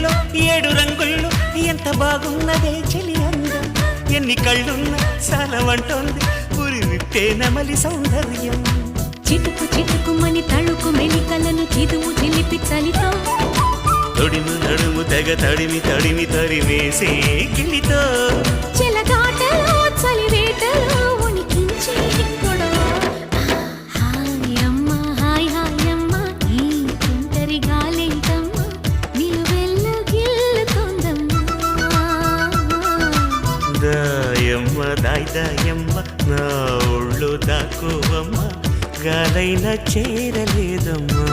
రంగుల్లో 7 రంగుల్లో ఎంత బాగున్నదే చెలి అందం ఎన్ని కళ్ళున్నా చాలా వంటోంది పురి విప్పే నమలి సౌందర్యం చిటుకు చిటుకుమని తళుకు మెలికలను చిదువు చిలిపి చలితో తొడిము నడుము తెగ తడిమి తడిమి తరిమేసే గిలితో చెలగాటలో చలివేటలో ఉనికించే గొడవ హాయమ్మ హాయ్ హాయమ్మ ఈ తుంటరి గాలేంటమ్మ నిలువెల్ల గిల్లుతోందమ్మా దాయమ్మ దాయ్ దాయమ్మ నా ఒళ్ళు దాకోవమ్మ గాలైనా చేరలేదమ్మా